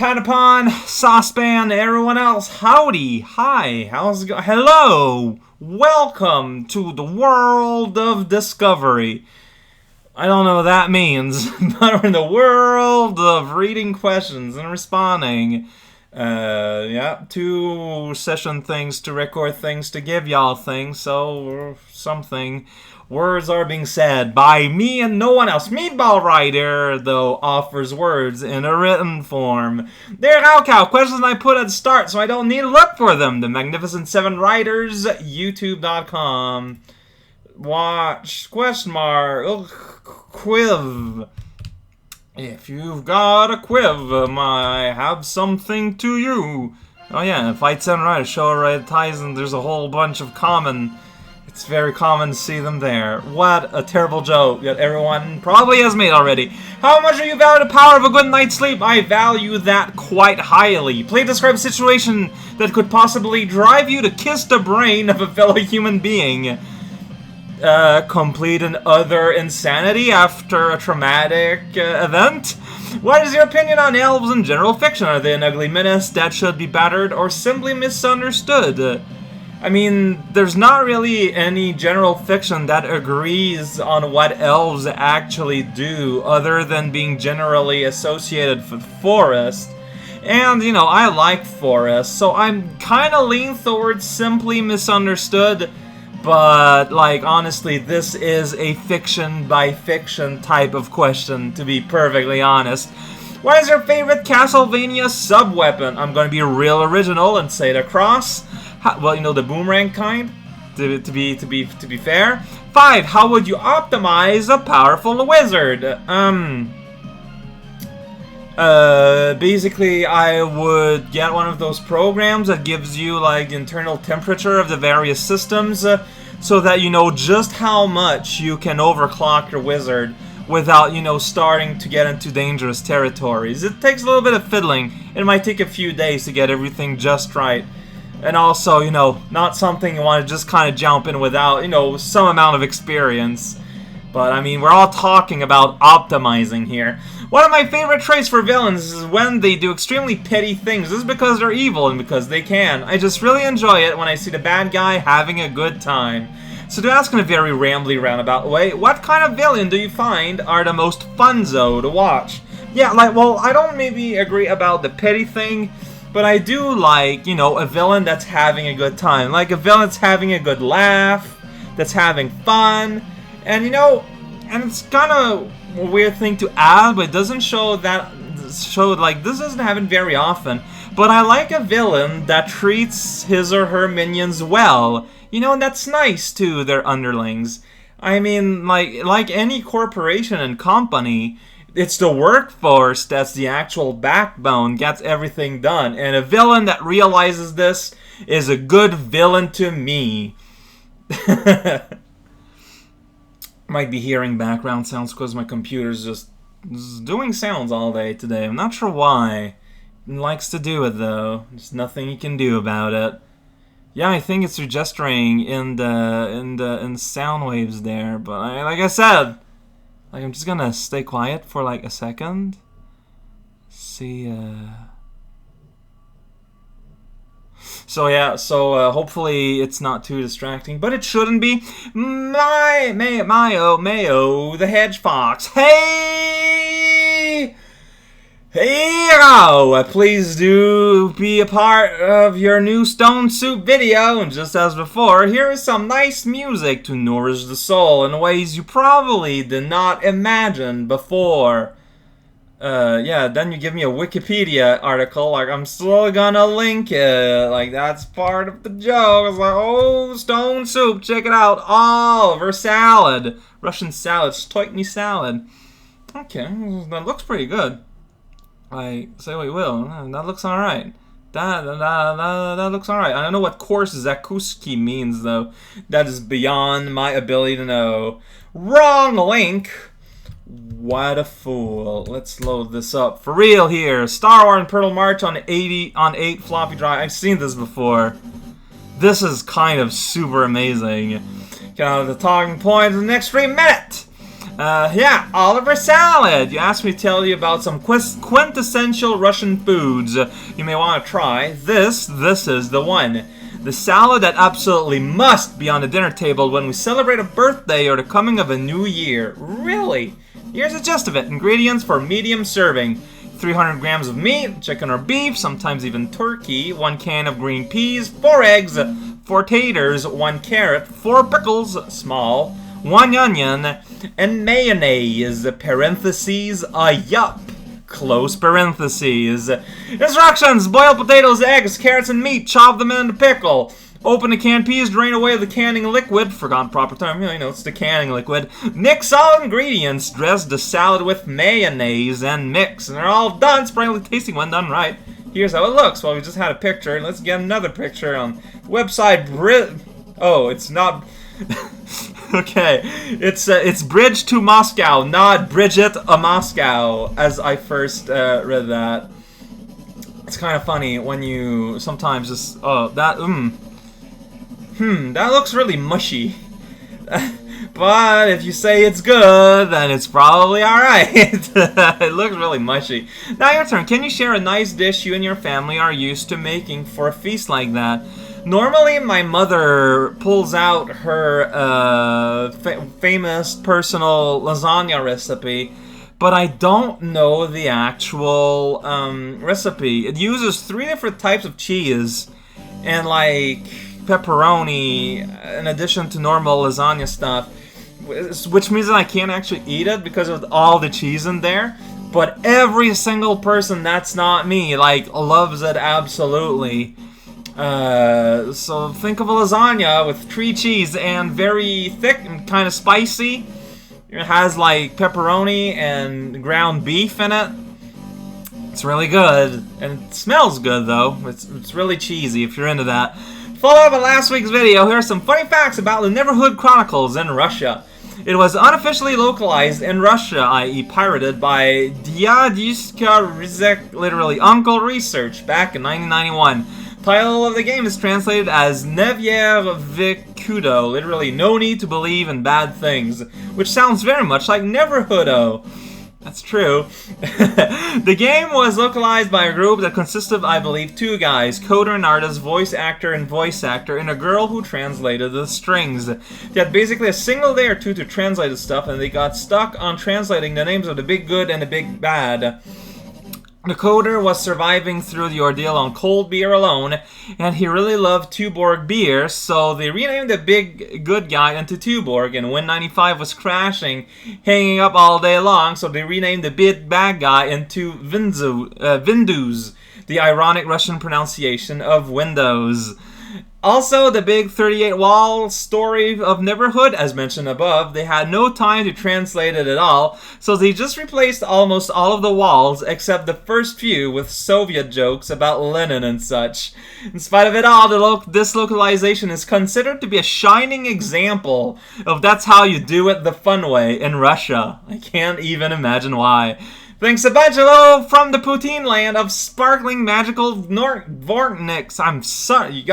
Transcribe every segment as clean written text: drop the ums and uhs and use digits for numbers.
Patapon, Saucepan, everyone else, howdy, hi, how's it going? Hello, welcome to the world of discovery. I don't know what that means, but we're in the world of reading questions and responding. Yeah, 2 session things to record things to give y'all things, so something. Words are being said by me and no one else. Meatball Writer, though, offers words in a written form. There, Cow, questions I put at the start, so I don't need to look for them. The Magnificent 7 Writers, YouTube.com. Watch, question mark, quiv. If you've got a quiv, I have something to you. Oh yeah, Fight 7 Writers, show right ties, and there's a whole bunch of common. It's very common to see them there. What a terrible joke that everyone probably has made already. How much do you value the power of a good night's sleep? I value that quite highly. Please describe a situation that could possibly drive you to kiss the brain of a fellow human being. Complete and utter insanity after a traumatic event? What is your opinion on elves in general fiction? Are they an ugly menace that should be battered or simply misunderstood? I mean, there's not really any general fiction that agrees on what elves actually do, other than being generally associated with forest. And, you know, I like forest, so I'm kind of lean towards simply misunderstood. But, like, honestly, this is a fiction by fiction type of question, to be perfectly honest. What is your favorite Castlevania sub-weapon? I'm going to be real original and say the cross. Well, you know, the boomerang kind, to be fair. 5, how would you optimize a powerful wizard? Basically, I would get one of those programs that gives you, like, the internal temperature of the various systems, so that you know just how much you can overclock your wizard without, you know, starting to get into dangerous territories. It takes a little bit of fiddling. It might take a few days to get everything just right. And also, you know, not something you want to just kind of jump in without, you know, some amount of experience. But, I mean, we're all talking about optimizing here. One of my favorite traits for villains is when they do extremely petty things. This is because they're evil and because they can. I just really enjoy it when I see the bad guy having a good time. So to ask in a very rambly roundabout way, what kind of villain do you find are the most funzo to watch? Yeah, like, well, I don't maybe agree about the petty thing, but I do like, you know, a villain that's having a good time. Like a villain that's having a good laugh, that's having fun. And, you know, and it's kind of a weird thing to add, but it doesn't show that, like, this doesn't happen very often. But I like a villain that treats his or her minions well. You know, and that's nice to their underlings. I mean, like any corporation and company, it's the workforce that's the actual backbone, gets everything done. And a villain that realizes this is a good villain to me. Might be hearing background sounds because my computer's just doing sounds all day today. I'm not sure why. It likes to do it though. There's nothing you can do about it. Yeah, I think it's registering in the sound waves there, but like I said, like I'm just gonna stay quiet for like a second. See, So yeah, hopefully it's not too distracting, but it shouldn't be. Mayo, the hedge fox. Hey, please do be a part of your new Stone Soup video, and just as before, here is some nice music to nourish the soul in ways you probably did not imagine before. Yeah, then you give me a Wikipedia article, like, I'm still gonna link it, like, that's part of the joke. It's like, oh, Stone Soup, check it out, Oliver salad, Russian salad, Stoikny salad. Okay, that looks pretty good. I say what you will, that looks alright. That looks alright. I don't know what course Zakuski means, though. That is beyond my ability to know. Wrong link! What a fool. Let's load this up. For real here. Star Wars Imperial March on 8 floppy drive. I've seen this before. This is kind of super amazing. Get out of the talking points in the next 3 minutes. Yeah, Oliver salad. You asked me to tell you about some quintessential Russian foods you may want to try. This is the one. The salad that absolutely must be on the dinner table when we celebrate a birthday or the coming of a new year. Really? Here's the gist of it. Ingredients for medium serving. 300 grams of meat, chicken or beef, sometimes even turkey, 1 can of green peas, 4 eggs, 4 taters, 1 carrot, 4 pickles, small, 1 onion, and mayonnaise, parentheses, yup, close parentheses. Instructions: boil potatoes, eggs, carrots, and meat, chop them into pickle. Open the canned peas, drain away the canning liquid. Forgotten proper term, it's the canning liquid. Mix all ingredients, dress the salad with mayonnaise, and mix. And they're all done. Surprisingly tasty when done right. Here's how it looks. Well, we just had a picture. Let's get another picture on the website. Oh, it's not... Okay, it's Bridge to Moscow, not Bridget a Moscow, as I first read that. It's kind of funny when you sometimes just... Oh, that... that looks really mushy. But if you say it's good, then it's probably alright. It looks really mushy. Now your turn. Can you share a nice dish you and your family are used to making for a feast like that? Normally, my mother pulls out her famous personal lasagna recipe, but I don't know the actual recipe. It uses 3 different types of cheese and like pepperoni in addition to normal lasagna stuff, which means that I can't actually eat it because of all the cheese in there. But every single person that's not me like loves it absolutely. So think of a lasagna with 3 cheese and very thick and kind of spicy. It has like pepperoni and ground beef in it. It's really good, and it smells good though. It's really cheesy if you're into that. Follow up on last week's video. Here are some funny facts about the Neverhood Chronicles in Russia. It was unofficially localized in Russia, i.e. pirated, by Dyadyushka Rizek, literally Uncle Research, back in 1991. Title of the game is translated as Nevyer Vikudo, literally no need to believe in bad things, which sounds very much like Neverhoodo. That's true. The game was localized by a group that consisted of, I believe, 2 guys, coder and artist, voice actor, and a girl who translated the strings. They had basically a single day or 2 to translate the stuff, and they got stuck on translating the names of the big good and the big bad. The coder was surviving through the ordeal on cold beer alone, and he really loved Tuborg beer, so they renamed the big good guy into Tuborg, and when 95 was crashing, hanging up all day long, so they renamed the big bad guy into Windows, the ironic Russian pronunciation of Windows. Also, the big 38-wall story of Neverhood, as mentioned above, they had no time to translate it at all, so they just replaced almost all of the walls, except the first few, with Soviet jokes about Lenin and such. In spite of it all, this localization is considered to be a shining example of that's how you do it the fun way in Russia. I can't even imagine why. Thanks a bunch, hello from the poutine land of sparkling magical Vortniks. I'm sorry,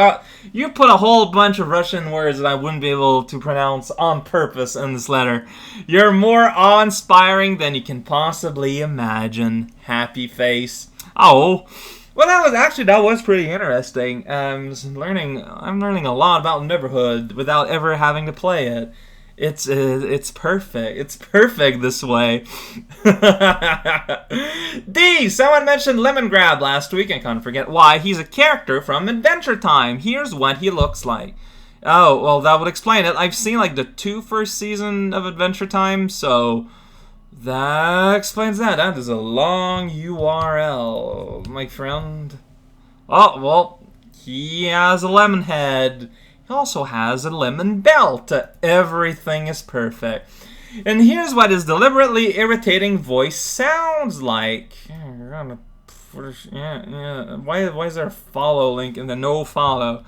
you put a whole bunch of Russian words that I wouldn't be able to pronounce on purpose in this letter. You're more awe-inspiring than you can possibly imagine. Happy face. Oh, well, that was pretty interesting. I'm learning a lot about Neverhood without ever having to play it. It's perfect. It's perfect this way. D! Someone mentioned Lemongrab last week. I can't forget why. He's a character from Adventure Time. Here's what he looks like. Oh, well, that would explain it. I've seen like the 2 first season of Adventure Time, so that explains that. That is a long URL, my friend. Oh, well, he has a lemon head. Also has a lemon belt. Everything is perfect. And here's what his deliberately irritating voice sounds like. Why is there a follow link in the no follow?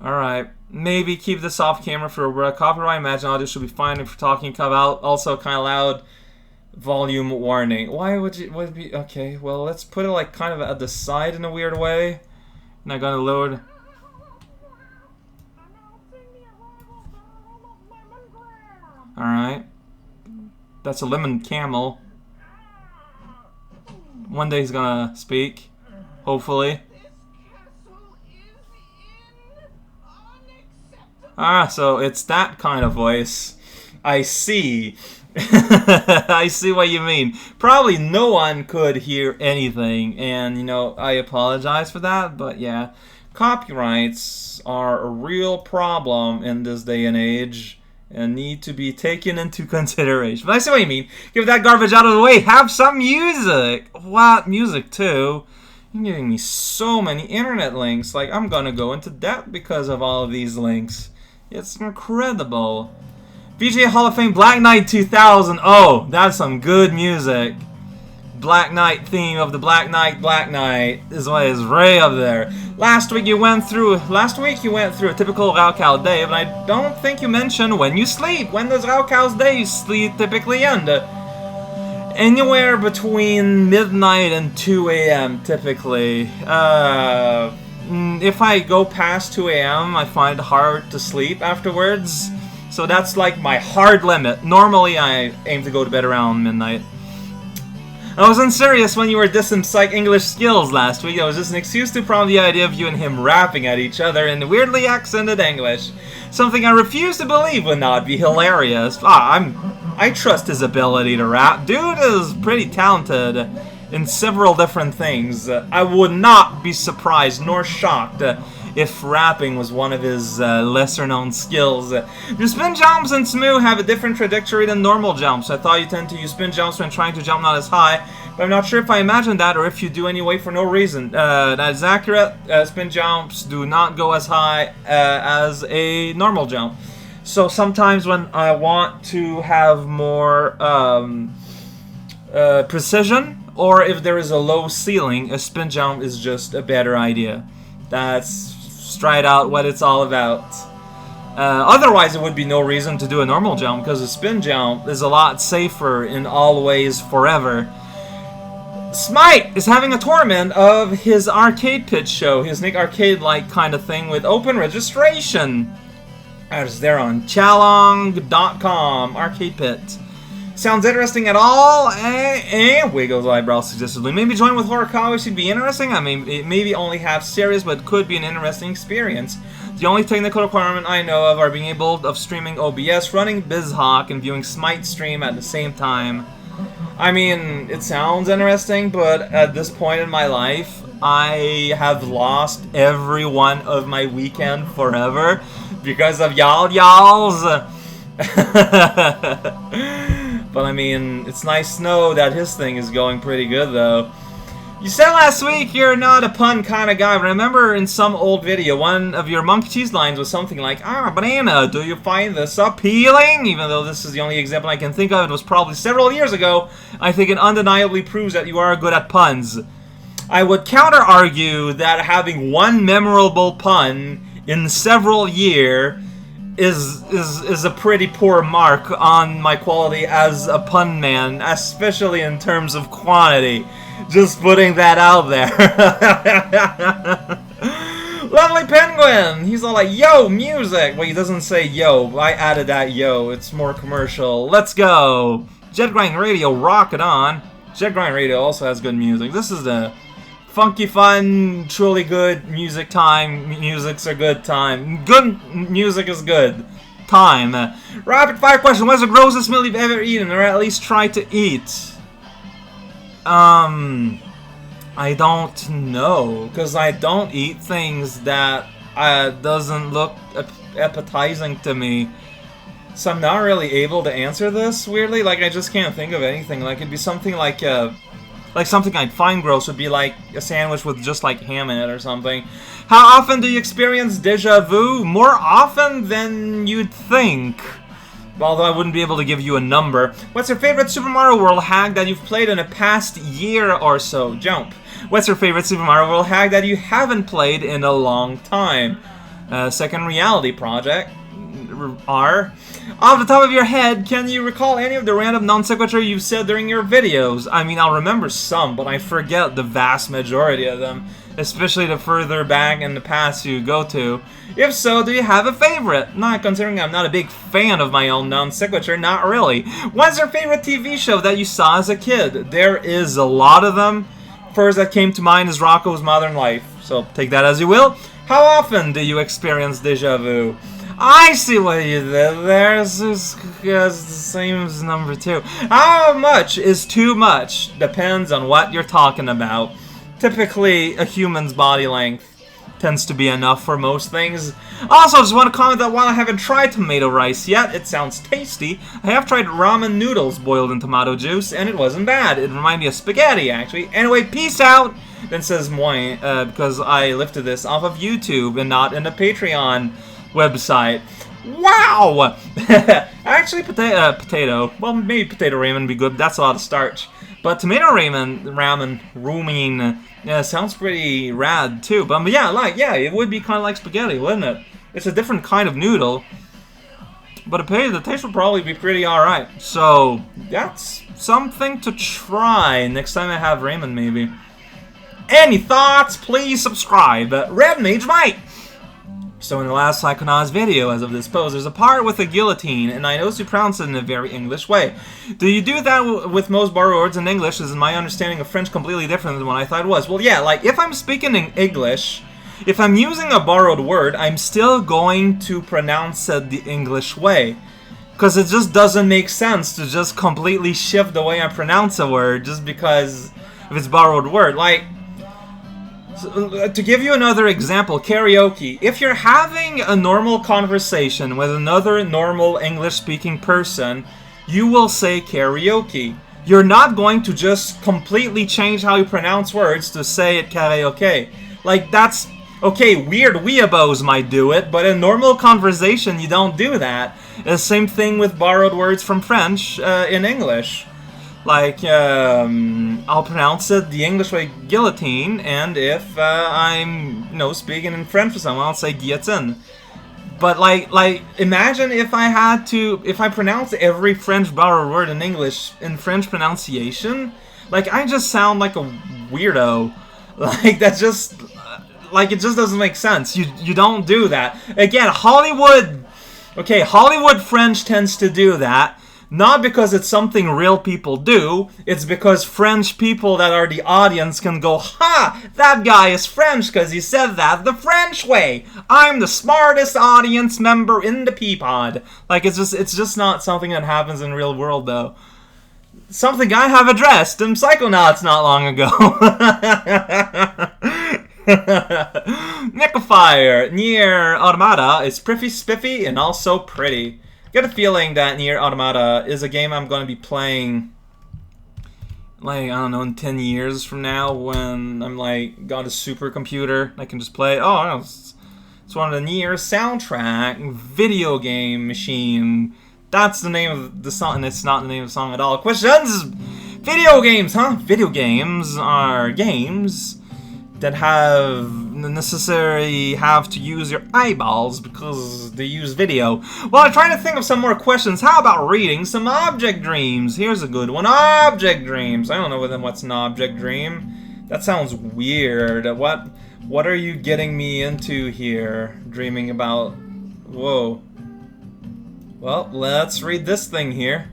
Alright. Maybe keep this off camera for a copyright. Imagine audio should be fine if you're talking about also kind of loud. Volume warning. Why would it be? Okay, well, let's put it like kind of at the side in a weird way. Not gonna load. Alright. That's a lemon camel. One day he's gonna speak. Hopefully. Ah, so it's that kind of voice. I see. I see what you mean. Probably no one could hear anything, and, you know, I apologize for that, but yeah. Copyrights are a real problem in this day and age and need to be taken into consideration. But I see what you mean. Give that garbage out of the way. Have some music. What? Music, too? You're giving me so many internet links. Like, I'm gonna go into debt because of all of these links. It's incredible. VGA Hall of Fame Black Knight 2000. Oh, that's some good music. Black Knight theme of the Black Knight is what is right up there. Last week you went through a typical Raukaus day, but I don't think you mentioned when you sleep. When does Raukaus day sleep typically end? Anywhere between midnight and 2 a.m. typically. If I go past 2 a.m., I find it hard to sleep afterwards. So that's like my hard limit. Normally, I aim to go to bed around midnight. I wasn't serious when you were dissing Psych English skills last week. That was just an excuse to prompt the idea of you and him rapping at each other in weirdly accented English. Something I refuse to believe would not be hilarious. I trust his ability to rap. Dude is pretty talented in several different things. I would not be surprised nor shocked if rapping was one of his lesser-known skills. Your spin jumps in Smoo have a different trajectory than normal jumps. I thought you tend to use spin jumps when trying to jump not as high, but I'm not sure if I imagined that or if you do anyway for no reason. That is accurate. Spin jumps do not go as high as a normal jump. So sometimes when I want to have more precision, or if there is a low ceiling, a spin jump is just a better idea. That's straight out what it's all about. Otherwise, there would be no reason to do a normal jump, because a spin jump is a lot safer in all ways forever. Smite is having a tournament of his arcade pitch show, his Nick Arcade-like kind of thing with open registration. As they're on Chalong.com, Arcade Pit. Sounds interesting at all? Wiggles eyebrows suggestively. Maybe join with Horikawa should be interesting. I mean, it maybe only half serious, but could be an interesting experience. The only technical requirement I know of are being able of streaming OBS, running BizHawk, and viewing Smite stream at the same time. I mean, it sounds interesting, but at this point in my life, I have lost every one of my weekend forever because of y'alls. But I mean, it's nice to know that his thing is going pretty good, though. You said last week you're not a pun kind of guy, but I remember in some old video, one of your monkey cheese lines was something like, banana, do you find this appealing? Even though this is the only example I can think of, it was probably several years ago. I think it undeniably proves that you are good at puns. I would counter-argue that having one memorable pun in several years is a pretty poor mark on my quality as a pun man, especially in terms of quantity. Just putting that out there. Lovely Penguin! He's all like, yo, music! Well, he doesn't say yo. I added that yo. It's more commercial. Let's go! Jet Grind Radio, rock it on. Jet Grind Radio also has good music. This is the funky, fun, truly good music time. Music's a good time. Good music is good time. Rapid fire question. What's the grossest meal you've ever eaten, or at least tried to eat? I don't know, because I don't eat things that doesn't look appetizing to me. So I'm not really able to answer this, weirdly. Like, I just can't think of anything. Like, it'd be something like something I'd find gross would be like a sandwich with just like ham in it or something. How often do you experience deja vu? More often than you'd think. Although I wouldn't be able to give you a number. What's your favorite Super Mario World hack that you've played in the past year or so? Jump. What's your favorite Super Mario World hack that you haven't played in a long time? Second Reality Project. are. Off the top of your head, can you recall any of the random non sequitur you've said during your videos? I mean, I'll remember some, but I forget the vast majority of them, especially the further back in the past you go to. If so, do you have a favorite? Not considering I'm not a big fan of my own non sequitur, not really. What's your favorite TV show that you saw as a kid? There is a lot of them. First that came to mind is Rocko's Modern Life, so take that as you will. How often do you experience deja vu? I see what you did there. It's the same as number 2. How much is too much? Depends on what you're talking about. Typically, a human's body length tends to be enough for most things. Also, just want to comment that while I haven't tried tomato rice yet, it sounds tasty. I have tried ramen noodles boiled in tomato juice, and it wasn't bad. It reminded me of spaghetti, actually. Anyway, peace out! Then says moi, because I lifted this off of YouTube and not in the Patreon website. Wow! Actually, potato. Well, maybe potato ramen would be good, but that's a lot of starch. But tomato ramen, yeah, sounds pretty rad too. But yeah, it would be kind of like spaghetti, wouldn't it? It's a different kind of noodle. But the taste would probably be pretty alright. So, that's something to try next time I have ramen, maybe. Any thoughts? Please subscribe. Red Mage Mike! So in the last Psychonauts video, as of this pose, there's a part with a guillotine, and I noticed you pronounce it in a very English way. Do you do that with most borrowed words in English? Is my understanding of French completely different than what I thought it was? Well, yeah, like, if I'm speaking in English, if I'm using a borrowed word, I'm still going to pronounce it the English way. Because it just doesn't make sense to just completely shift the way I pronounce a word just because of its borrowed word. Like, to give you another example, karaoke. If you're having a normal conversation with another normal English-speaking person, you will say karaoke. You're not going to just completely change how you pronounce words to say it karaoke. Like, that's... Okay, weird weeaboos might do it, but in normal conversation, you don't do that. The same thing with borrowed words from French in English. Like, I'll pronounce it the English way, guillotine, and if I'm, speaking in French with someone, I'll say guillotine. But, like, imagine if I pronounce every French borrowed word in English in French pronunciation. Like, I just sound like a weirdo. Like, that's just, like, it just doesn't make sense. You don't do that. Again, Hollywood French tends to do that. Not because it's something real people do, it's because French people that are the audience can go, ha! That guy is French because he said that the French way! I'm the smartest audience member in the Peapod. Like, it's just not something that happens in real world, though. Something I have addressed in Psychonauts not long ago. Nicofire, Nier Automata is pretty spiffy and also pretty. Get a feeling that Nier Automata is a game I'm going to be playing, like, I don't know, in 10 years from now when I'm, like, got a supercomputer. I can just play, it's one of the Nier soundtrack video game machine. That's the name of the song, and it's not the name of the song at all. Questions? Video games, huh? Video games are games that have to use your eyeballs because they use video. Well, I'm trying to think of some more questions. How about reading some object dreams? Here's a good one. Object dreams. I don't know what's an object dream. That sounds weird. What are you getting me into here? Dreaming about... Whoa. Well, let's read this thing here.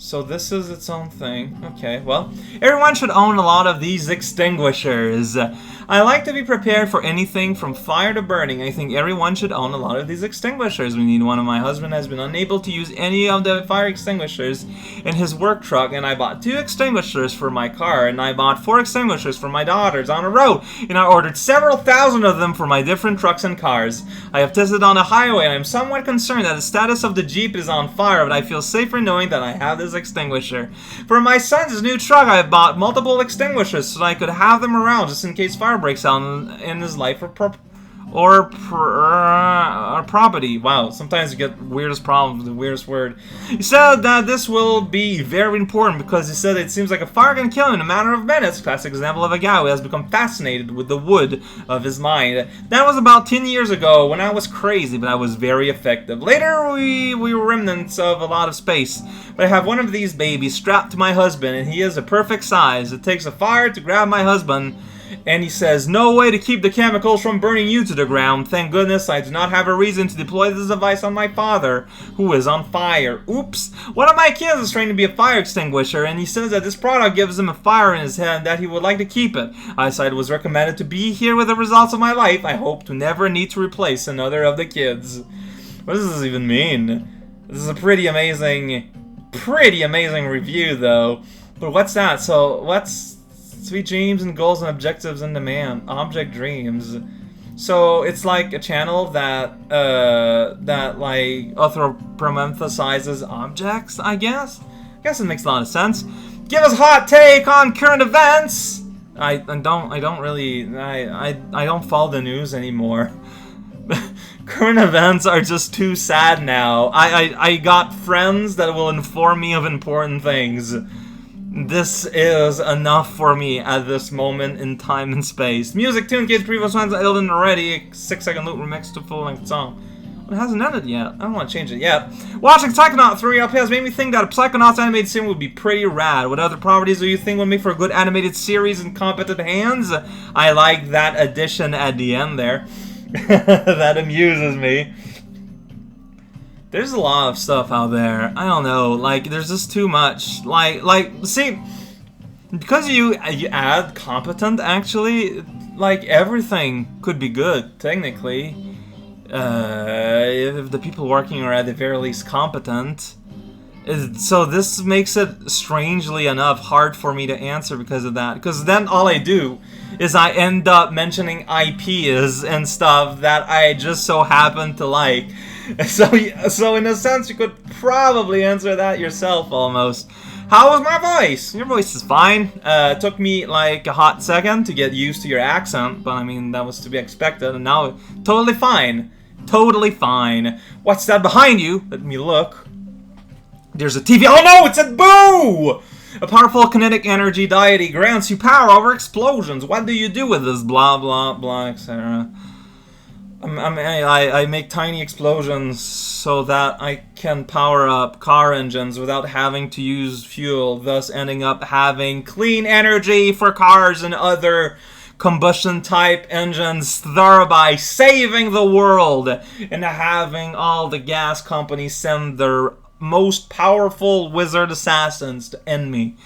So this is its own thing. Okay, well, everyone should own a lot of these extinguishers. I like to be prepared for anything from fire to burning. I think everyone should own a lot of these extinguishers. We need one. My husband has been unable to use any of the fire extinguishers in his work truck, and I bought 2 extinguishers for my car, and I bought 4 extinguishers for my daughters on a road, and I ordered several thousand of them for my different trucks and cars. I have tested on the highway, and I'm somewhat concerned that the status of the Jeep is on fire, but I feel safer knowing that I have this extinguisher. For my son's new truck, I bought multiple extinguishers so I could have them around just in case fire breaks out in his life or property. Wow, sometimes you get weirdest problems with the weirdest word. He said that this will be very important because he said it seems like a fire can kill him in a matter of minutes. Classic example of a guy who has become fascinated with the wood of his mind. That was about 10 years ago when I was crazy, but I was very effective. Later, we were remnants of a lot of space. But I have one of these babies strapped to my husband, and he is a perfect size. It takes a fire to grab my husband. And he says, no way to keep the chemicals from burning you to the ground. Thank goodness I do not have a reason to deploy this device on my father, who is on fire. Oops. One of my kids is trained to be a fire extinguisher, and he says that this product gives him a fire in his head and that he would like to keep it. I decided it was recommended to be here with the results of my life. I hope to never need to replace another of the kids. What does this even mean? This is a pretty amazing review, though. But what's that? So, what's... Sweet dreams and goals and objectives in demand. Object dreams. So it's like a channel that like anthropomorphizes objects, I guess. I guess it makes a lot of sense. Give us a hot take on current events. I don't follow the news anymore. Current events are just too sad now. I got friends that will inform me of important things. This is enough for me at this moment in time and space. Music, tune, kids, previous ones, I didn't already. A 6-second loop remix to full-length song. It hasn't ended yet. I don't want to change it yet. Watching Psychonaut 3 LP has made me think that a Psychonauts animated series would be pretty rad. What other properties do you think would make for a good animated series in competent hands? I like that addition at the end there. That amuses me. There's a lot of stuff out there. I don't know. Like, there's just too much. Like, see, because you add competent, actually, like, everything could be good, technically. If the people working are at the very least competent. So this makes it, strangely enough, hard for me to answer because of that. Because then all I do is I end up mentioning IPs and stuff that I just so happen to like. So in a sense, you could probably answer that yourself, almost. How was my voice? Your voice is fine. It took me like a hot second to get used to your accent, but I mean, that was to be expected, and now, totally fine. Totally fine. What's that behind you? Let me look. There's a TV. Oh no, it's a Boo! A powerful kinetic energy deity grants you power over explosions. What do you do with this? Blah, blah, blah, etc. I make tiny explosions so that I can power up car engines without having to use fuel, thus ending up having clean energy for cars and other combustion-type engines, thereby saving the world and having all the gas companies send their most powerful wizard assassins to end me.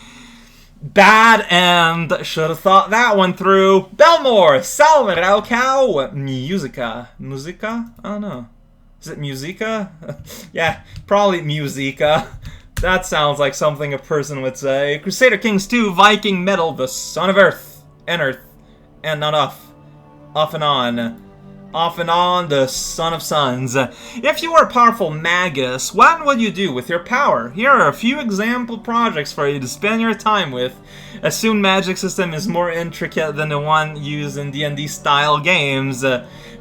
Bad end. Should have thought that one through. Belmore, Salve, Raucau, Musica. Musica? I don't know. Is it Musica? Yeah, probably Musica. That sounds like something a person would say. Crusader Kings 2, Viking Metal, the Son of Earth, and not off. Off and on. Off and on, the Son of Suns. If you were a powerful magus, what would you do with your power? Here are a few example projects for you to spend your time with. Assume magic system is more intricate than the one used in D&D style games.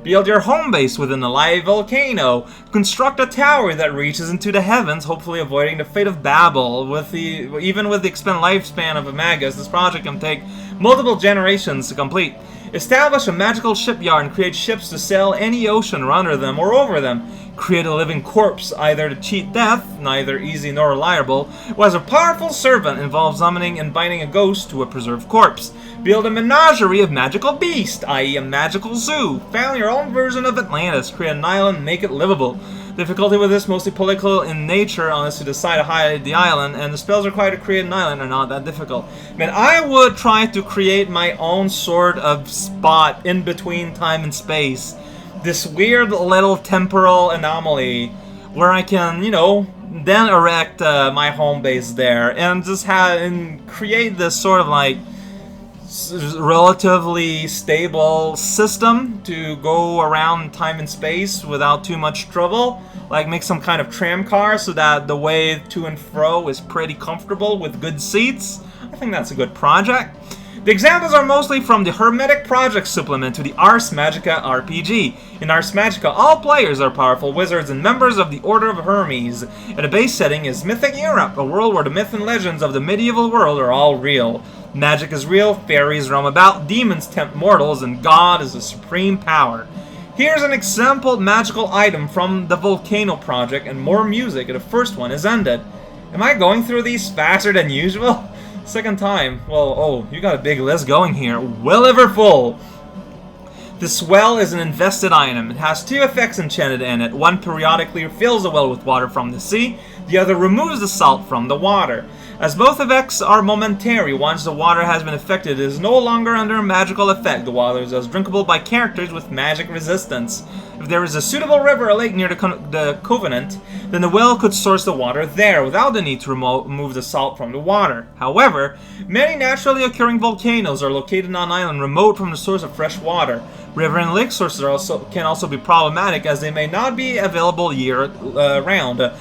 Build your home base within a live volcano. Construct a tower that reaches into the heavens, hopefully avoiding the fate of Babel. Even with the expended lifespan of a magus, this project can take multiple generations to complete. Establish a magical shipyard and create ships to sail any ocean under them or over them. Create a living corpse, either to cheat death, neither easy nor reliable, who has a powerful servant involves summoning and binding a ghost to a preserved corpse. Build a menagerie of magical beasts, i.e. a magical zoo. Found your own version of Atlantis. Create an island and make it livable. Difficulty with this mostly political in nature unless you decide to hide the island, and the spells required to create an island are not that difficult. Man, I would try to create my own sort of spot in between time and space. This weird little temporal anomaly where I can, you know, then erect my home base there and just create this sort of like relatively stable system to go around time and space without too much trouble. Like make some kind of tram car so that the way to and fro is pretty comfortable with good seats. I think that's a good project. The examples are mostly from the Hermetic Project supplement to the Ars Magica RPG. In Ars Magica, all players are powerful wizards and members of the Order of Hermes, and the base setting is Mythic Europe, a world where the myths and legends of the medieval world are all real. Magic is real, fairies roam about, demons tempt mortals, and God is the supreme power. Here's an example magical item from the Volcano Project, and more music, and the first one is ended. Am I going through these faster than usual? Second time. Well, oh, you got a big list going here. Well ever full. This well is an invested item. It has two effects enchanted in it. One periodically fills the well with water from the sea. The other removes the salt from the water. As both effects are momentary, once the water has been affected, it is no longer under a magical effect. The water is thus drinkable by characters with magic resistance. If there is a suitable river or lake near the Covenant, then the well could source the water there without the need to remove the salt from the water. However, many naturally occurring volcanoes are located on an island remote from the source of fresh water. River and lake sources can also be problematic, as they may not be available year-round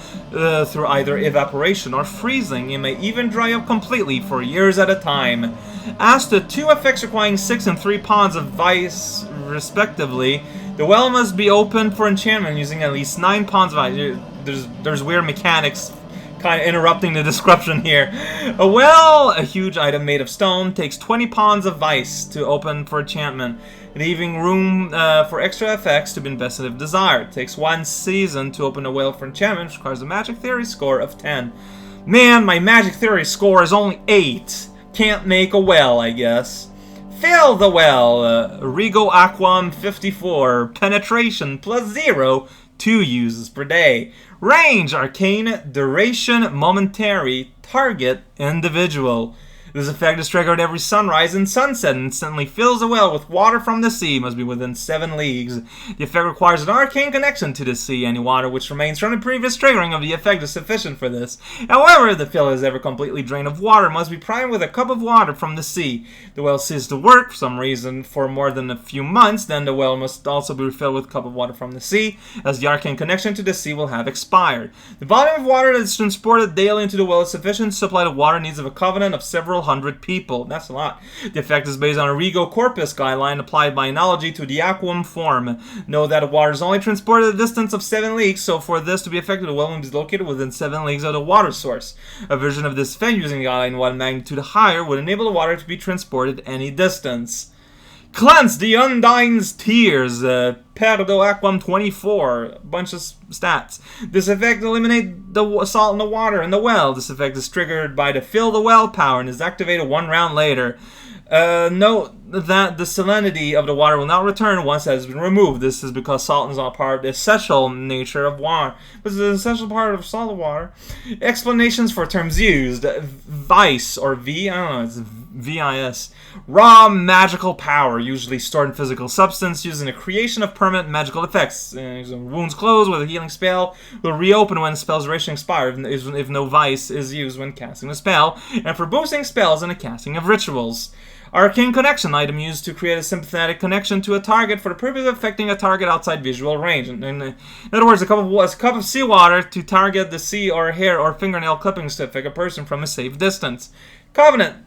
through either evaporation or freezing. It may even dry up completely for years at a time. As to two effects requiring 6 and 3 ponds of vice, respectively, the well must be opened for enchantment using at least 9 ponds of ice. There's weird mechanics kind of interrupting the description here. A well, a huge item made of stone, takes 20 ponds of vice to open for enchantment, leaving room for extra effects to be invested if desired. It takes 1 season to open a well for enchantment, which requires a Magic Theory score of 10. Man, my Magic Theory score is only 8. Can't make a well, I guess. Fill the well. Rego Aquam 54. Penetration +0. 2 uses per day. Range, arcane, duration, momentary, target, individual. This effect is triggered every sunrise and sunset and instantly fills the well with water from the sea. Must be within 7 leagues. The effect requires an arcane connection to the sea. Any water which remains from the previous triggering of the effect is sufficient for this. However, if the fill is ever completely drained of water, it must be primed with a cup of water from the sea. The well ceases to work for some reason for more than a few months. Then the well must also be refilled with a cup of water from the sea, as the arcane connection to the sea will have expired. The volume of water that is transported daily into the well is sufficient to supply the water needs of a covenant of several hundred people. That's a lot. The effect is based on a Rego Corpus guideline applied by analogy to the Aquam form. Know that the water is only transported at a distance of 7 leagues, so for this to be effective, the well must be located within 7 leagues of the water source. A version of this effect using the guideline 1 magnitude higher would enable the water to be transported any distance. Cleanse the Undyne's Tears, Perdo Aquam 24, a bunch of stats. This effect eliminates the salt in the water in the well. This effect is triggered by the Fill the Well power and is activated 1 round later. Note that the salinity of the water will not return once it has been removed. This is because salt is not part of the essential nature of water, but it's an essential part of solid water. Explanations for terms used. Vice, or V, I don't know, it's VIS. Raw magical power, usually stored in physical substance, used in the creation of permanent magical effects. Wounds closed with a healing spell will reopen when the spell's duration expires if no vice is used when casting the spell, and for boosting spells and the casting of rituals. Arcane connection item used to create a sympathetic connection to a target for the purpose of affecting a target outside visual range. In other words, a cup of seawater to target the sea or hair or fingernail clippings to affect a person from a safe distance. Covenant,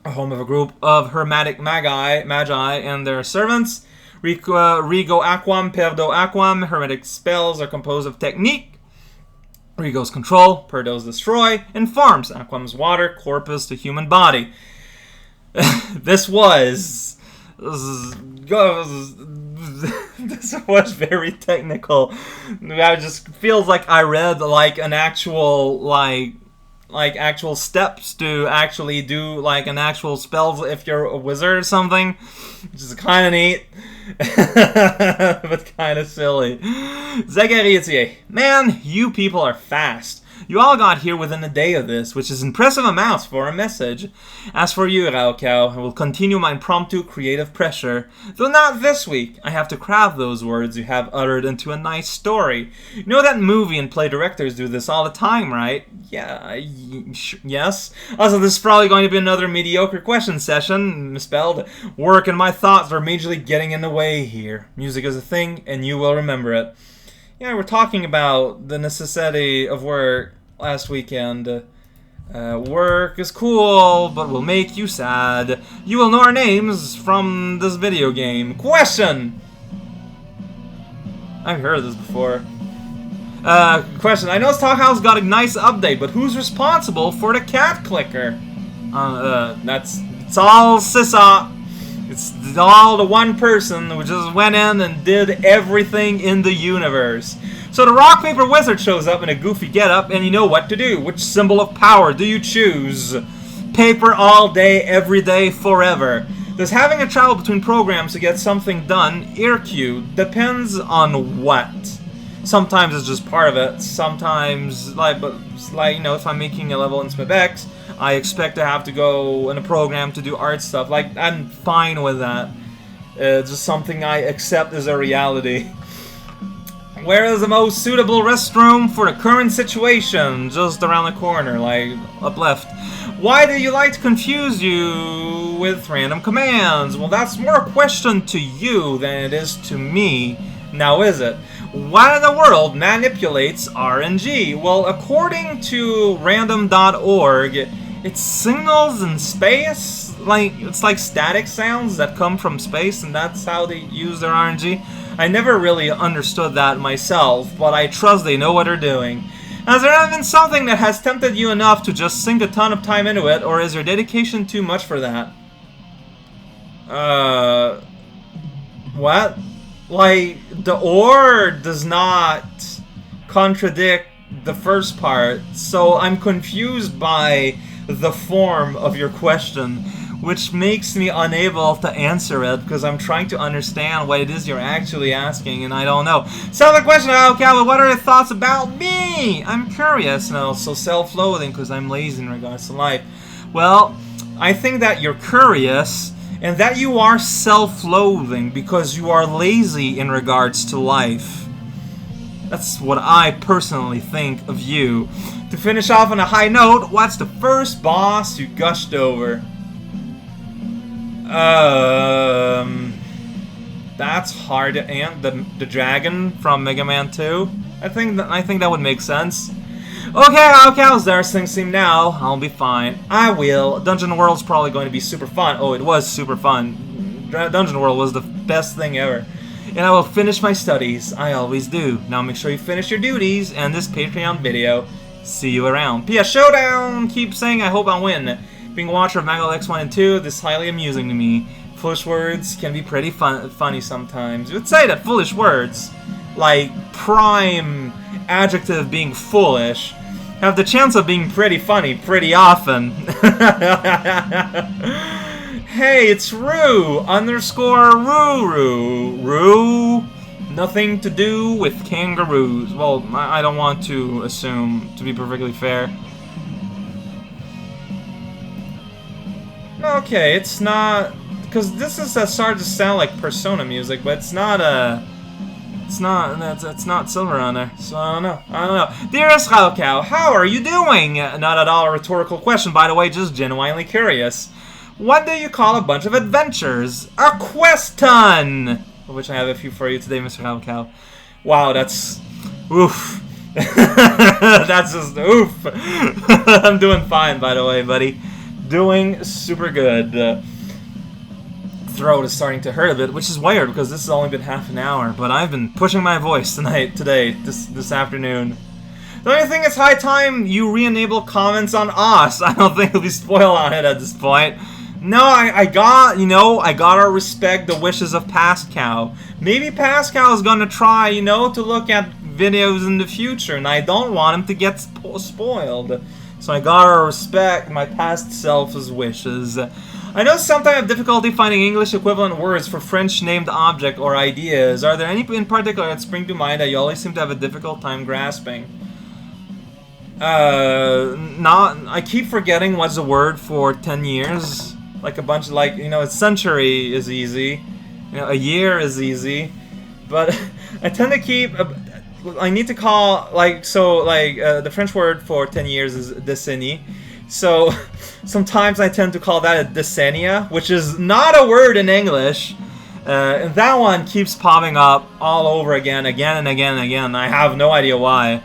a home of a group of hermetic magi and their servants. Rego Aquam, Perdo Aquam. Hermetic spells are composed of technique. Rego's control, Perdo's destroy, and forms. Aquam's water, corpus, the human body. This was very technical. It just feels like I read like an actual like actual steps to actually do like an actual spells if you're a wizard or something, which is kind of neat. But kind of silly. Zachariatier, man, you people are fast. You all got here within a day of this, which is impressive amounts for a message. As for you, Raukau, I will continue my impromptu creative pressure. Though not this week. I have to craft those words you have uttered into a nice story. You know that movie and play directors do this all the time, right? Yeah, yes. Also, this is probably going to be another mediocre question session, misspelled. Work and my thoughts are majorly getting in the way here. Music is a thing, and you will remember it. Yeah, we're talking about the necessity of work last weekend. Work is cool, but will make you sad. You will know our names from this video game. Question! I've heard of this before. Question. I know Stockhouse got a nice update, but who's responsible for the cat clicker? It's all Sissa. It's all the one person who just went in and did everything in the universe. So the rock, paper, wizard shows up in a goofy getup, and you know what to do. Which symbol of power do you choose? Paper all day, every day, forever. Does having to travel between programs to get something done irk you? Depends on what. Sometimes it's just part of it. Sometimes, you know, if I'm making a level in SmithX, I expect to have to go in a program to do art stuff. Like, I'm fine with that. It's just something I accept as a reality. Where is the most suitable restroom for the current situation? Just around the corner, like up left. Why do you like to confuse you with random commands? Well, that's more a question to you than it is to me. Now is it? What in the world manipulates RNG? Well, according to random.org, it's signals in space. It's like static sounds that come from space, and that's how they use their RNG. I never really understood that myself, but I trust they know what they're doing. Has there ever been something that has tempted you enough to just sink a ton of time into it, or is your dedication too much for that? What? Like, the or does not contradict the first part, so I'm confused by the form of your question, which makes me unable to answer it because I'm trying to understand what it is you're actually asking, and I don't know. Second question, Calvin, what are your thoughts about me? I'm curious, and also self-loathing because I'm lazy in regards to life. Well, I think that you're curious, and that you are self-loathing because you are lazy in regards to life. That's what I personally think of you. To finish off on a high note, what's the first boss you gushed over? That's hard to answer. The dragon from Mega Man 2. I think that would make sense. Okay, how's things seem now? I'll be fine. I will. Dungeon World's probably going to be super fun. Oh, it was super fun. Dungeon World was the best thing ever. And I will finish my studies. I always do. Now make sure you finish your duties and this Patreon video. See you around. P.S. Showdown! Keep saying I hope I win. Being a watcher of Mangle X1 and 2, this is highly amusing to me. Foolish words can be pretty funny sometimes. You would say that foolish words, like prime adjective being foolish, have the chance of being pretty funny pretty often. Hey, it's Roo _ Ruru. Roo, nothing to do with kangaroos. Well, I don't want to assume, to be perfectly fair. Okay, it's not, because this is starting to sound like Persona music, but it's not it's not Silver on there, so I don't know. Dearest Raukau, how are you doing? Not at all a rhetorical question, by the way, just genuinely curious. What do you call a bunch of adventures? A quest ton! Of which I have a few for you today, Mr. Raukau. Wow, that's oof. That's just oof. I'm doing fine, by the way, buddy. Doing super good. Throat is starting to hurt a bit, which is weird because this has only been half an hour, but I've been pushing my voice this afternoon. The only thing, it's high time you re-enable comments on us. I don't think it'll be spoiled on it at this point. No, I gotta respect the wishes of Pascal. Maybe Pascal is gonna try, to look at videos in the future, and I don't want him to get spoiled. So I gotta respect my past self's wishes. I know sometimes I have difficulty finding English equivalent words for French named object or ideas. Are there any in particular that spring to mind that you always seem to have a difficult time grasping? I keep forgetting what's the word for 10 years. Like a bunch of, a century is easy. A year is easy. But I tend to keep... I need to call, the French word for 10 years is décennie. So, sometimes I tend to call that a decennia, which is not a word in English. And that one keeps popping up all over again and again. I have no idea why.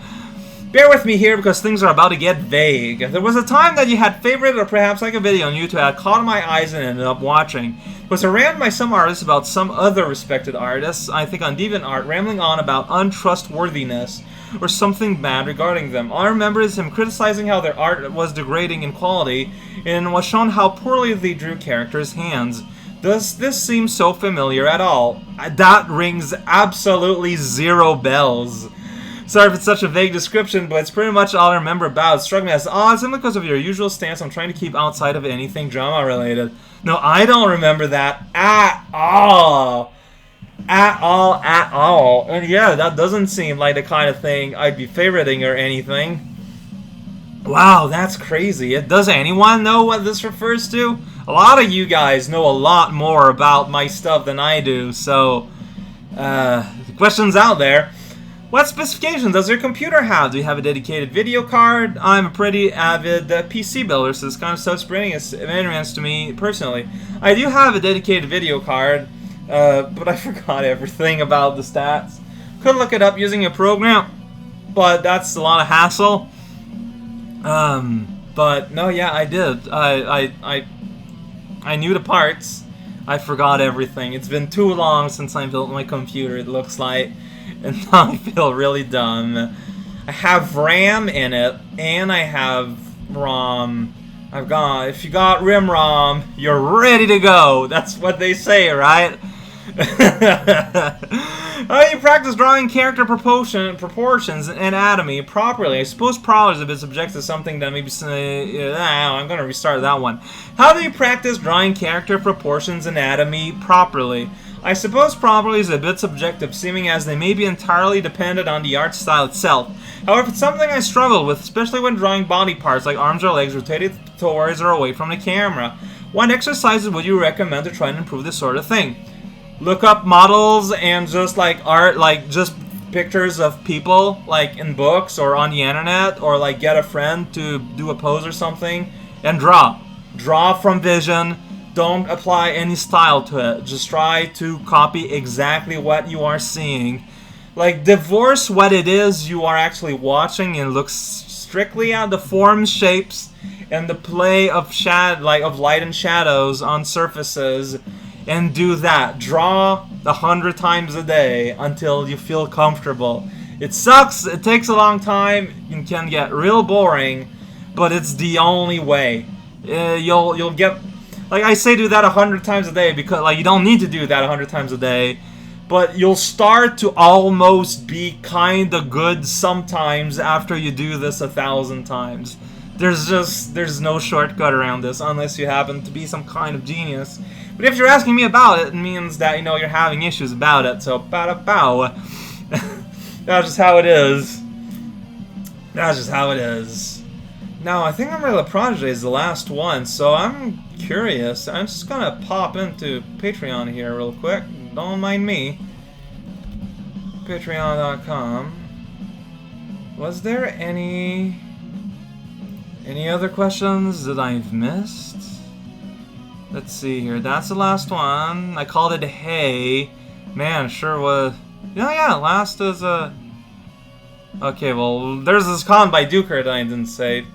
Bear with me here because things are about to get vague. There was a time that you had favorited or perhaps like a video on YouTube that caught my eyes and ended up watching. It was a rant by some artists about some other respected artists, I think on DeviantArt, rambling on about untrustworthiness or something bad regarding them. All I remember is him criticizing how their art was degrading in quality and was shown how poorly they drew characters' hands. Does this seem so familiar at all? That rings absolutely zero bells. Sorry if it's such a vague description, but it's pretty much all I remember about it. Struck me as odd, simply because of your usual stance on trying to keep outside of anything drama-related. No, I don't remember that at all. At all. And yeah, that doesn't seem like the kind of thing I'd be favoriting or anything. Wow, that's crazy. Does anyone know what this refers to? A lot of you guys know a lot more about my stuff than I do, so the question's out there. What specifications does your computer have? Do you have a dedicated video card? I'm a pretty avid PC builder, so this kind of stuff's bringing interest to me personally. I do have a dedicated video card, but I forgot everything about the stats. Could look it up using a program, but that's a lot of hassle. But no, yeah, I did. I knew the parts. I forgot everything. It's been too long since I built my computer, it looks like. And now I feel really dumb. I have RAM in it, and I have ROM. If you got ROM, you're ready to go. That's what they say, right? How do you practice drawing character proportions and anatomy properly? I suppose probably is a bit subject to something that maybe I'm gonna restart that one. How do you practice drawing character proportions and anatomy properly? I suppose properly is a bit subjective, seeming as they may be entirely dependent on the art style itself. However, it's something I struggle with, especially when drawing body parts like arms or legs rotated towards or away from the camera. What exercises would you recommend to try and improve this sort of thing? Look up models and just like art, like just pictures of people like in books or on the internet, or like get a friend to do a pose or something and draw. Draw from vision. Don't apply any style to it. Just try to copy exactly what you are seeing. Like, divorce what it is you are actually watching and look strictly at the forms, shapes, and the play of light and shadows on surfaces, and do that. Draw 100 times a day until you feel comfortable. It sucks. It takes a long time. It can get real boring, but it's the only way. You'll get. Like I say, do that 100 times a day because like you don't need to do that 100 times a day, but you'll start to almost be kinda good sometimes after you do this 1,000 times. There's no shortcut around this unless you happen to be some kind of genius. But if you're asking me about it, it means that you're having issues about it. So pow. That's just how it is. That's just how it is. Now, I think Umbrella Prodigy is the last one, so I'm curious. I'm just gonna pop into Patreon here real quick. Don't mind me. Patreon.com. Was there any other questions that I've missed? Let's see here. That's the last one. I called it Hey. Man, sure was. Yeah, last is a. Okay, well, there's this comment by Duker that I didn't save.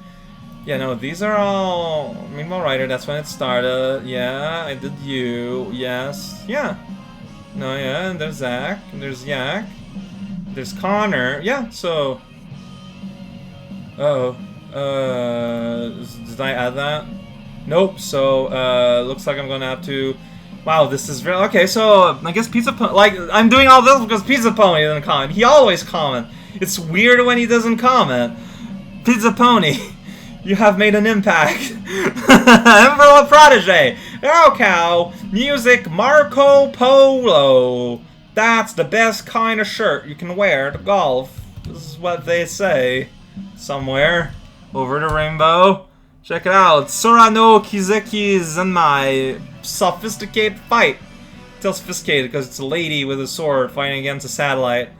Yeah, no, these are all... Meanwhile Writer, that's when it started. Yeah, I did you. Yes. Yeah. No, yeah, and there's Zach. And there's Yak. There's Connor. Yeah, so... Uh-oh. Did I add that? Nope, so, looks like I'm gonna have to... Wow, this is very... Okay, so, I guess Pizza Pony... Like, I'm doing all this because Pizza Pony didn't comment. He always comments. It's weird when he doesn't comment. Pizza Pony... You have made an impact. Umbrella Prodigy. Arrow Cow. Music Marco Polo. That's the best kind of shirt you can wear to golf. This is what they say. Somewhere. Over the rainbow. Check it out. Sora no Kizeki Zenmai. Sophisticated fight. Still sophisticated because it's a lady with a sword fighting against a satellite.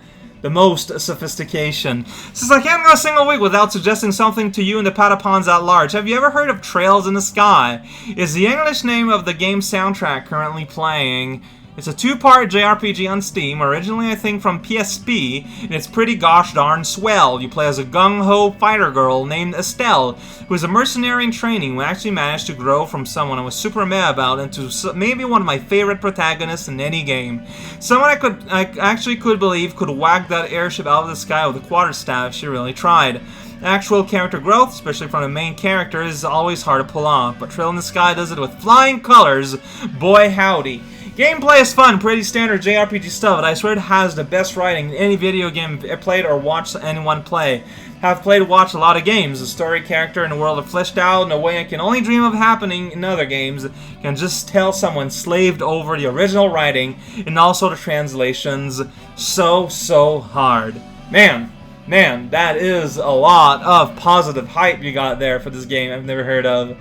The most sophistication. Since I can't go a single week without suggesting something to you and the Patapons at large, have you ever heard of Trails in the Sky? Is the English name of the game soundtrack currently playing? It's a two-part JRPG on Steam, originally I think from PSP, and it's pretty gosh darn swell. You play as a gung-ho fighter girl named Estelle, who is a mercenary in training who actually managed to grow from someone I was super mad about into maybe one of my favorite protagonists in any game. Someone I actually could believe could whack that airship out of the sky with a quarterstaff if she really tried. Actual character growth, especially from the main character, is always hard to pull off, but Trail in the Sky does it with flying colors. Boy howdy. Gameplay is fun, pretty standard JRPG stuff, but I swear it has the best writing in any video game I've played or watched anyone play. Have played and watched a lot of games. The story, character, and the world are fleshed out in a way I can only dream of happening in other games. Can just tell someone slaved over the original writing and also the translations so hard. Man, that is a lot of positive hype you got there for this game I've never heard of.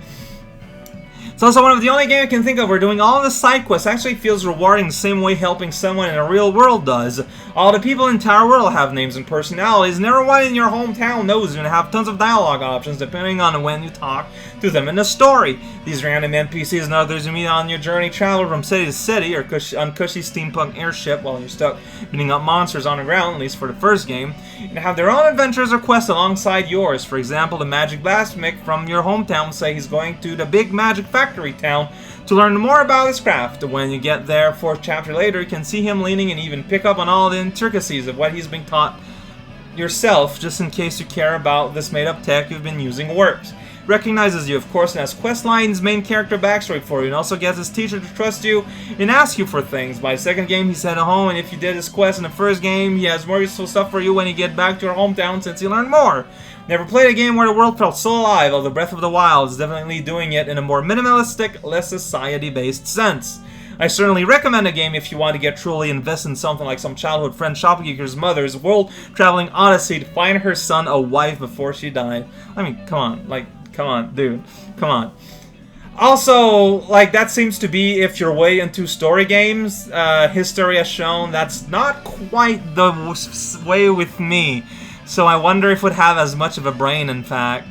It's also one of the only games I can think of where doing all the side quests actually feels rewarding the same way helping someone in the real world does. All the people in the entire world have names and personalities, and everyone in your hometown knows you and have tons of dialogue options depending on when you talk to them in the story. These random NPCs and others you meet on your journey travel from city to city or on cushy steampunk airship while you're stuck beating up monsters on the ground, at least for the first game, and have their own adventures or quests alongside yours. For example, the Magic Blacksmith from your hometown will say he's going to the big magic factory town to learn more about his craft. When you get there, 4th chapter later, you can see him leaning and even pick up on all the intricacies of what he's been taught yourself, just in case you care about this made-up tech you've been using works. Recognizes you, of course, and has quest lines, main character backstory for you, and also gets his teacher to trust you and ask you for things. By the second game, he's headed home, and if you did his quest in the first game, he has more useful stuff for you when you get back to your hometown since you learn more. Never played a game where the world felt so alive, although Breath of the Wild is definitely doing it in a more minimalistic, less society-based sense. I certainly recommend a game if you want to get truly invested in something like some childhood friend shopkeeper's mother's world-traveling odyssey to find her son a wife before she died. I mean, come on, dude. Come on. Also, that seems to be if you're way into story games. History has shown that's not quite the way with me. So I wonder if it would have as much of a brain, in fact.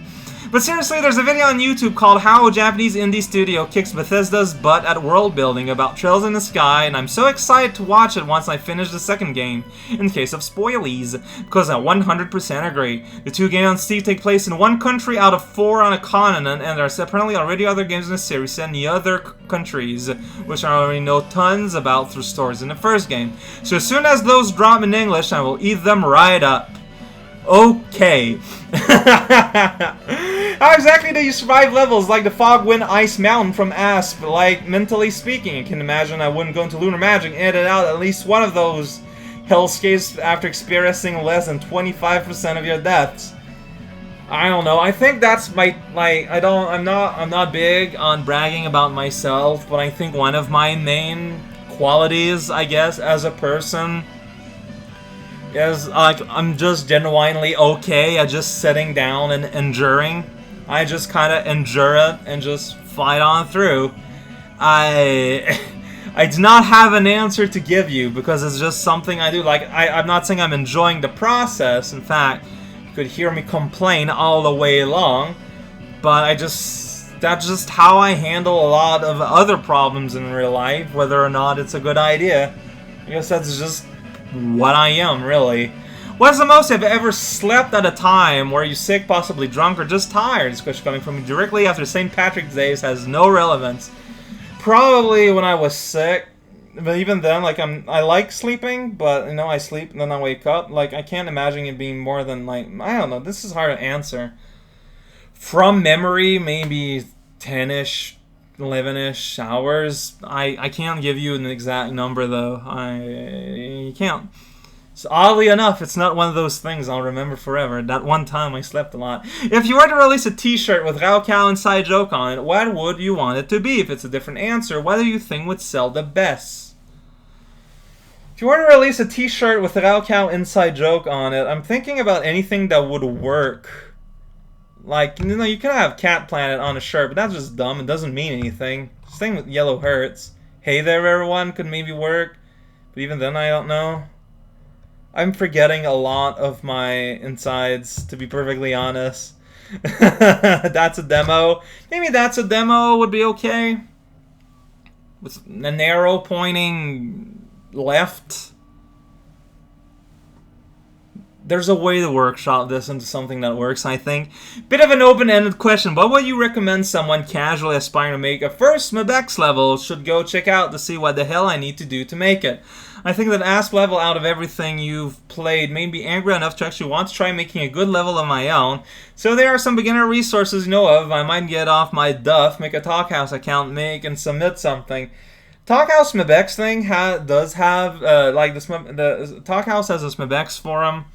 But seriously, there's a video on YouTube called How a Japanese Indie Studio Kicks Bethesda's Butt at World Building about Trails in the Sky, and I'm so excited to watch it once I finish the second game, in case of spoilies, because I 100% agree. The two games on Steam take place in one country out of 4 on a continent, and there are apparently already other games in the series set in the other countries, which I already know tons about through stories in the first game. So as soon as those drop in English, I will eat them right up. Okay. How exactly do you survive levels like the Fogwind Ice Mountain from Asp? Mentally speaking, I can imagine I wouldn't go into Lunar Magic and edit out at least one of those hellscapes after experiencing less than 25% of your deaths. I don't know. I think that's I'm not big on bragging about myself, but I think one of my main qualities, I guess, as a person is I'm just genuinely okay at just sitting down and enduring. I just kind of endure it and just fight on through. I do not have an answer to give you because it's just something I do. I'm not saying I'm enjoying the process. In fact, you could hear me complain all the way along. But that's just how I handle a lot of other problems in real life, whether or not it's a good idea. I guess that's just what I am, really. What's the most I've ever slept at a time? Were you sick, possibly drunk, or just tired? This question coming from me directly after St. Patrick's Day has no relevance. Probably when I was sick. But even then, I like sleeping, but, I sleep and then I wake up. I can't imagine it being more than, I don't know, this is hard to answer. From memory, maybe 10-ish, 11-ish hours. I can't give you an exact number, though. You can't. So oddly enough, it's not one of those things I'll remember forever. That one time I slept a lot. If you were to release a t-shirt with Raocow inside joke on it, what would you want it to be? If it's a different answer, what do you think would sell the best? If you were to release a t-shirt with Raocow inside joke on it, I'm thinking about anything that would work. You can have Cat Planet on a shirt, but that's just dumb. It doesn't mean anything. Same with Yellow Hurts. Hey there, everyone could maybe work. But even then, I don't know. I'm forgetting a lot of my insides, to be perfectly honest. That's a demo. Maybe that's a demo would be okay. with an arrow pointing left. There's a way to workshop this into something that works, I think. Bit of an open-ended question. What would you recommend someone casually aspiring to make a first Mebex level should go check out to see what the hell I need to do to make it? I think that ASP level, out of everything you've played, made me angry enough to actually want to try making a good level of my own. So there are some beginner resources you know of. I might get off my duff, make a Talkhouse account, make and submit something. Talkhouse Mebex thing does have, like, the Talkhouse has a Mebex forum.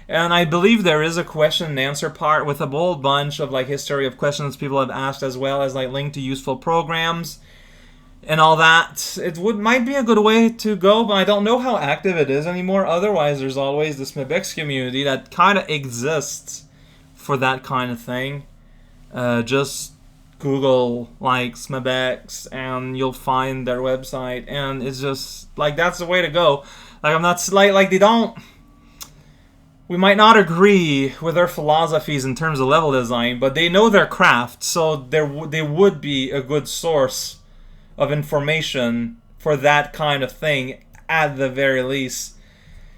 And I believe there is a question and answer part with a whole bunch of like history of questions people have asked, as well as like link to useful programs and all that. It might be a good way to go, but I don't know how active it is anymore. Otherwise, there's always this Mebex community that kind of exists for that kind of thing. Just Google like Mebex and you'll find their website, and it's just like that's the way to go. Like I'm not like they don't. We might not agree with their philosophies in terms of level design, but they know their craft, so they would be a good source of information for that kind of thing, at the very least.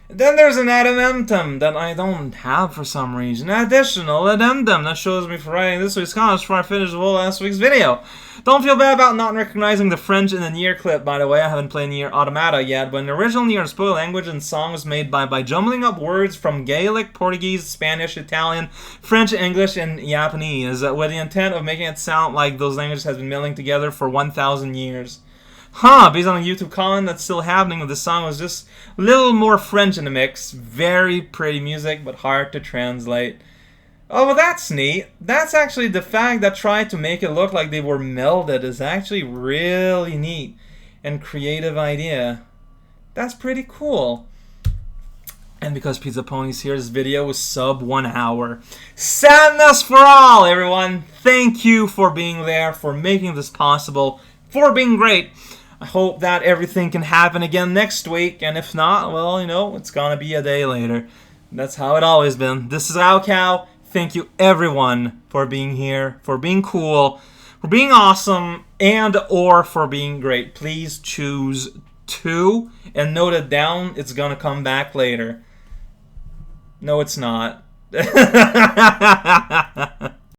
Then there's an addendum that I don't have for some reason. Additional addendum that shows me for writing this week's comments before I finish the whole last week's video. Don't feel bad about not recognizing the French in the Nier clip, by the way. I haven't played Nier Automata yet, but an original Nier spoiled language and songs made by jumbling up words from Gaelic, Portuguese, Spanish, Italian, French, English, and Japanese, with the intent of making it sound like those languages have been milling together for 1,000 years. Based on a YouTube comment that's still happening with the song was just a little more French in the mix. Very pretty music, but hard to translate. Oh, well, that's neat. That's actually the fact that tried to make it look like they were melded is actually really neat and creative idea. That's pretty cool. And because Pizza Pony's here, this video was sub 1 hour. Sadness for all, everyone. Thank you for being there, for making this possible, for being great. I hope that everything can happen again next week, and if not, well, you know, it's gonna be a day later. That's how it always been. This is raocow. Thank you, everyone, for being here, for being cool, for being awesome, and or for being great. Please choose 2, and note it down. It's gonna come back later. No, it's not.